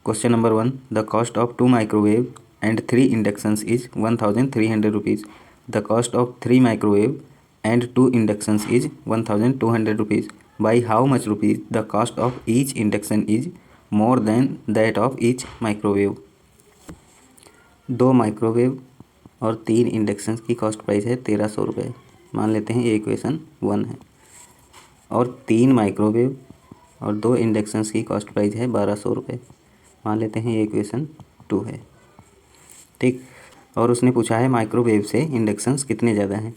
Question number 1, the cost of 2 microwave and 3 inductions is 1300 rupees. The cost of 3 microwave and 2 inductions is 1200 rupees. By how much rupees the cost of each induction is more than that of each microwave. 2 microwave और 3 inductions की cost price है 1300 रुपये. मान लेते हैं ये equation 1 है. और 3 माइक्रोवेव और 2 इंडक्शंस की कॉस्ट प्राइस है 1200 रुपये. मान लेते हैं ये इक्वेशन 2 है. ठीक. और उसने पूछा है माइक्रोवेव से इंडक्शंस कितने ज़्यादा हैं.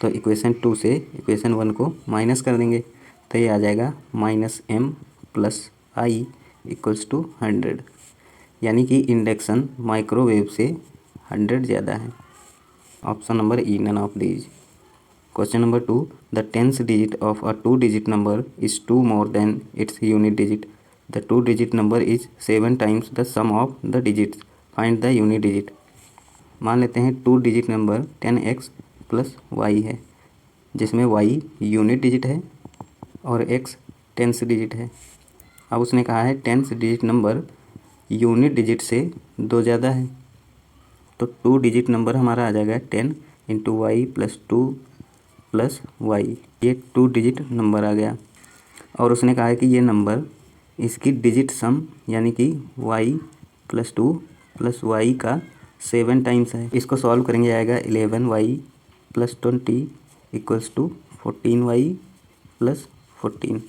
तो इक्वेशन 2 से इक्वेशन 1 को माइनस कर देंगे तो ये आ जाएगा -m + i = 100. यानी कि इंडक्शन माइक्रोवेव से 100 ज़्यादा है. Option number E, none of these. Question number 2, the 10th digit of a 2-digit number is 2 more than its unit digit. The 2-digit number is 7 times the sum of the digits. Find the unit digit. मान लेते हैं 2 digit number 10x + y है, जिसमें y unit digit है और x 10th digit है. अब उसने कहा है 10th digit number unit digit से 2 ज़्यादा है. तो 2 डिजिट नंबर हमारा आ जाएगा 10 × y + 2 + y. ये 2 डिजिट नंबर आ गया. और उसने कहा है कि ये नंबर इसकी डिजिट सम यानी कि y + 2 + y का 7 टाइम्स है. इसको सॉल्व करेंगे आएगा 11y + 20 = 14y + 14.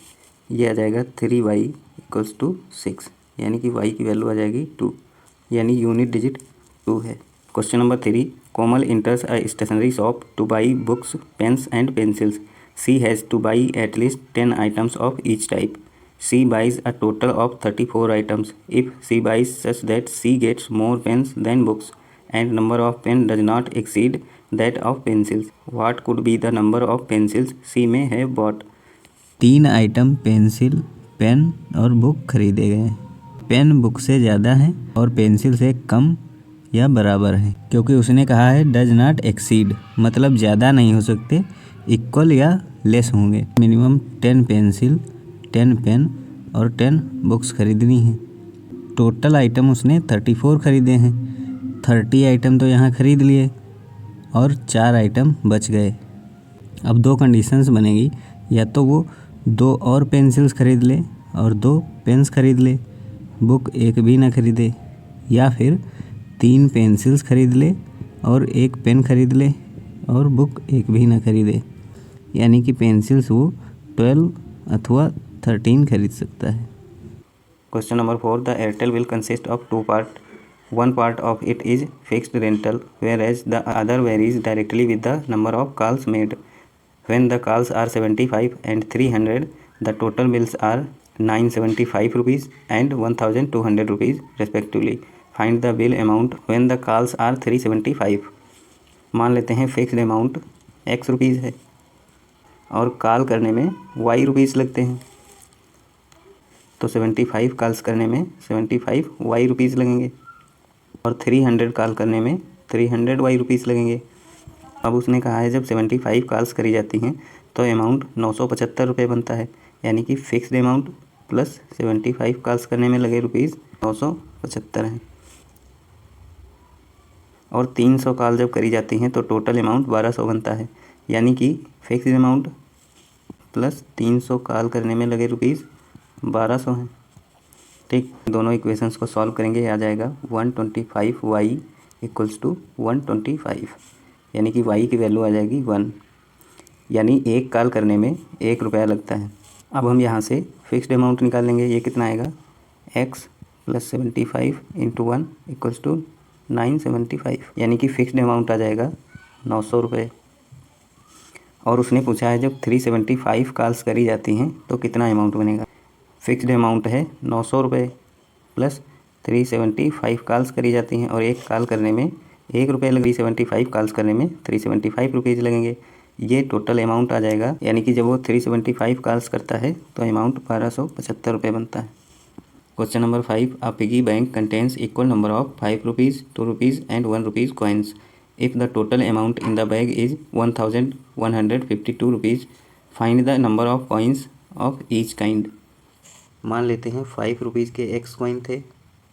ये आ जाएगा 3y = 6. यानी कि y की वैल्यू आ जाएगी 2. यानी यूनिट डिजिट 2 है. Question number 3, Komal enters a stationery shop to buy books, pens and pencils. She has to buy at least 10 items of each type. She buys a total of 34 items. If she buys such that she gets more pens than books and number of pen does not exceed that of pencils, what could be the number of pencils she may have bought? 3 item pencil, pen और book खरीदे गए. Pen book से ज़्यादा है और pencil से कम या बराबर है, क्योंकि उसने कहा है डज नॉट एक्सीड, मतलब ज़्यादा नहीं हो सकते, इक्वल या लेस होंगे. मिनिमम 10 पेंसिल, 10 पेन और 10 बुक्स खरीदनी है. टोटल आइटम उसने 34 खरीदे हैं. 30 आइटम तो यहाँ खरीद लिए और 4 आइटम बच गए. अब 2 कंडीशंस बनेगी, या तो वो 2 और पेंसिल्स खरीद ले और 2 पेन्स खरीद ले, बुक एक भी ना खरीदे, या फिर 3 पेंसिल्स खरीद ले और 1 पेन खरीद ले और बुक एक भी ना खरीदे. यानी कि पेंसिल्स वो 12 अथवा 13 खरीद सकता है. Question number 4, the Airtel will consist of 2 part. One part of it is fixed rental, whereas the other varies directly with the number of calls made. When the calls are 75 and 300, the total bills are 975 rupees and 1200 rupees respectively. Find the bill amount when the calls are 375. मान लेते हैं fixed amount x rupees है और call करने में y rupees लगते हैं. तो 75 कॉल्स करने में 75 y रुपीज़ लगेंगे और 300 कॉल करने में 300 y रुपीज़ लगेंगे. अब उसने कहा है जब 75 कॉल्स करी जाती हैं तो अमाउंट 975 रुपये बनता है. यानी कि फिक्स्ड अमाउंट प्लस 75 कॉल्स करने में लगे रुपीज़ 975 हैं. और 300 कॉल जब करी जाती हैं तो टोटल अमाउंट 1200 बनता है. यानी कि फिक्स्ड अमाउंट प्लस 300 कॉल करने में लगे रुपीज़ 1200 हैं. ठीक. दोनों इक्वेशंस को सॉल्व करेंगे, आ जाएगा 125y = 125. यानी कि y की वैल्यू आ जाएगी 1. यानी एक कॉल करने में 1 रुपया लगता है. अब हम यहाँ से फिक्स्ड अमाउंट निकालेंगे. ये कितना आएगा x + 75 × 1 = 975. यानी कि फ़िक्स्ड अमाउंट आ जाएगा 900 रुपये. और उसने पूछा है जब 375 कॉल्स करी जाती हैं तो कितना अमाउंट बनेगा. फ़िक्स्ड अमाउंट है 900 रुपये प्लस 375 कॉल्स करी जाती हैं और एक कॉल करने में 1 रुपये लगे. 375 कॉल्स करने में 375 रुपीज़ लगेंगे. ये टोटल अमाउंट आ जाएगा. यानी कि जब वो 375 कॉल्स करता है तो अमाउंट 1275 रुपये बनता है. Question number 5, a piggy bank contains equal number of 5 rupees, 2 rupees and 1 rupees coins. If the total amount in the bag is 1152 rupees, find the number of coins of each kind. मान लेते हैं 5 rupees के x coin थे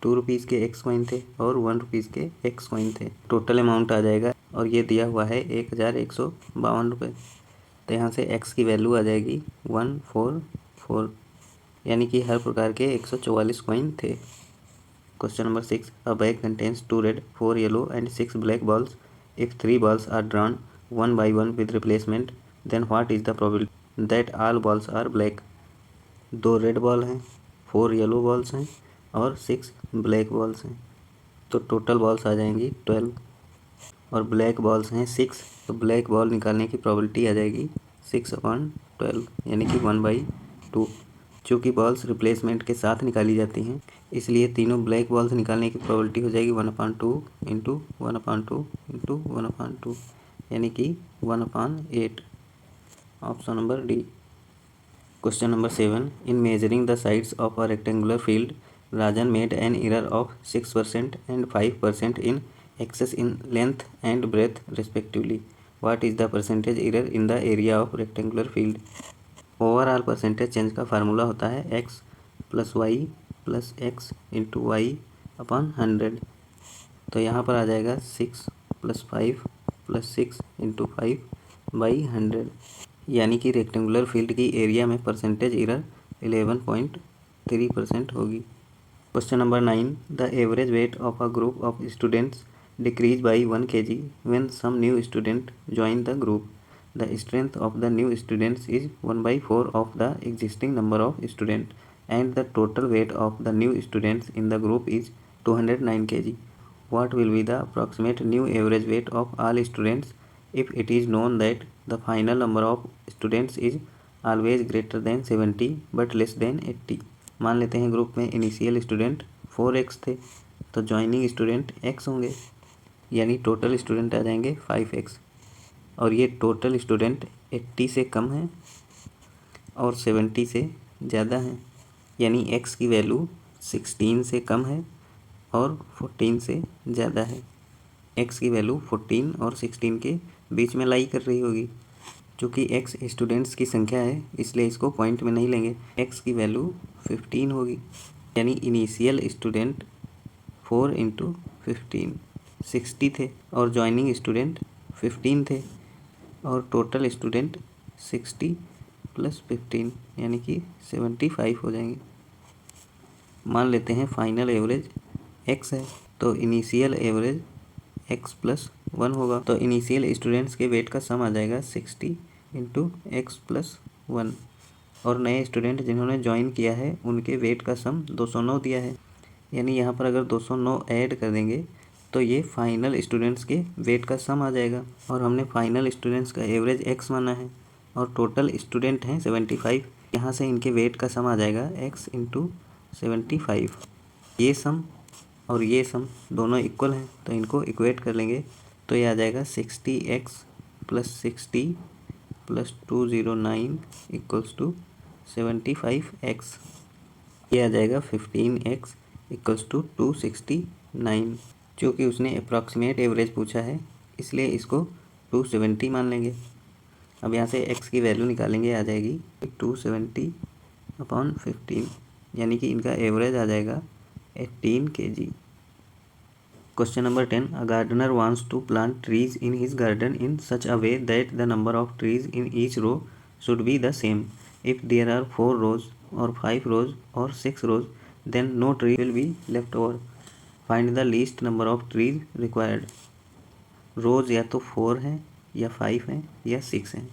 ₹2 के x coin थे और ₹1 के x coin थे। टोटल अमाउंट आ जाएगा और ये दिया हुआ है 1152 रुपये। तो यहाँ से एक्स की वैल्यू आ जाएगी 144, यानी कि हर प्रकार के 144 कॉइन थे। Question number 6, a bag contains 2 red 4 yellow and 6 black balls. If 3 balls are drawn 1 by 1 with replacement, then what is the probability that all balls are black? 2 red ball हैं, 4 yellow balls हैं और 6 black balls हैं। तो total balls आ जाएंगी 12 और black balls हैं 6। तो black ball निकालने की प्रोबेबिलिटी आ जाएगी 6/12, यानी कि 1/2। चूँकि बॉल्स रिप्लेसमेंट के साथ निकाली जाती हैं, इसलिए तीनों ब्लैक बॉल्स निकालने की प्रोबेबिलिटी हो जाएगी 1/2 इंटू 1/2 इंटू 1/2, यानी कि 1/8। Option number D. Question number 7, in measuring the sides of a rectangular field, Rajan made an error of 6% and 5% in excess in length and breadth respectively. What is the percentage error in the area of rectangular field? Overall percentage change का formula होता है x plus y plus x into y upon 100। तो यहाँ पर आ जाएगा 6 plus 5 plus 6 into 5/100, यानी कि rectangular field की एरिया में परसेंटेज एरर 11.3% होगी। Question number 9, the average weight of a group of students decrease by 1 kg when some new student join the group. The strength of the new students is 1/4 of the existing number of students, and the total weight of the new students in the group is 209 kg. What will be the approximate new average weight of all students if it is known that the final number of students is always greater than 70 but less than 80? मान लेते हैं group में initial student 4x थे, तो joining student x होंगे, यानी total student आ जाएंगे 5x। और ये टोटल स्टूडेंट 80 से कम है और 70 से ज़्यादा है, यानी x की वैल्यू 16 से कम है और 14 से ज़्यादा है। x की वैल्यू 14 और 16 के बीच में लाई कर रही होगी। चूँकि x स्टूडेंट्स की संख्या है, इसलिए इसको पॉइंट में नहीं लेंगे। x की वैल्यू 15 होगी, यानी इनिशियल स्टूडेंट 4 इंटू 15 60 थे और ज्वाइनिंग स्टूडेंट 15 थे और टोटल स्टूडेंट 60 प्लस 15 यानी कि 75 हो जाएंगे। मान लेते हैं फाइनल एवरेज x है, तो इनिशियल एवरेज x प्लस 1 होगा। तो इनिशियल स्टूडेंट्स के वेट का सम आ जाएगा 60 इंटू एक्स प्लस 1, और नए स्टूडेंट जिन्होंने ज्वाइन किया है उनके वेट का सम 209 दिया है, यानी यहाँ पर अगर 209 ऐड कर देंगे तो ये फाइनल स्टूडेंट्स के वेट का सम आ जाएगा। और हमने फाइनल स्टूडेंट्स का एवरेज x माना है और टोटल स्टूडेंट हैं 75, यहाँ से इनके वेट का सम आ जाएगा x इंटू 75। ये सम और ये सम दोनों इक्वल हैं, तो इनको इक्वेट कर लेंगे, तो ये आ जाएगा 60x plus 60 plus 209 equals to 75x। ये आ जाएगा 15x इक्वल्स टू 269। चूँकि उसने अप्रॉक्सीमेट एवरेज पूछा है, इसलिए इसको 270 मान लेंगे। अब यहाँ से x की वैल्यू निकालेंगे, आ जाएगी 270/15, यानी कि इनका एवरेज आ जाएगा 18 kg। Question number 10, a gardener wants to plant trees in his garden in such a way that the number of trees in each row should be the same. If there are 4 rows और 5 rows और 6 rows, then no tree will be left over. Find the least number of trees required. रोज़ या तो 4 हैं या 5 हैं या 6 हैं,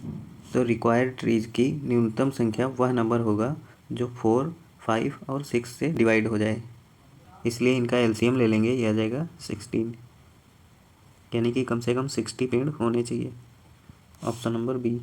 तो रिक्वायर्ड ट्रीज की न्यूनतम संख्या वह नंबर होगा जो 4, 5 और 6 से डिवाइड हो जाए। इसलिए इनका एलसीएम ले लेंगे, यह आ जाएगा 16, यानी कि कम से कम 60 पेड़ होने चाहिए। Option number B.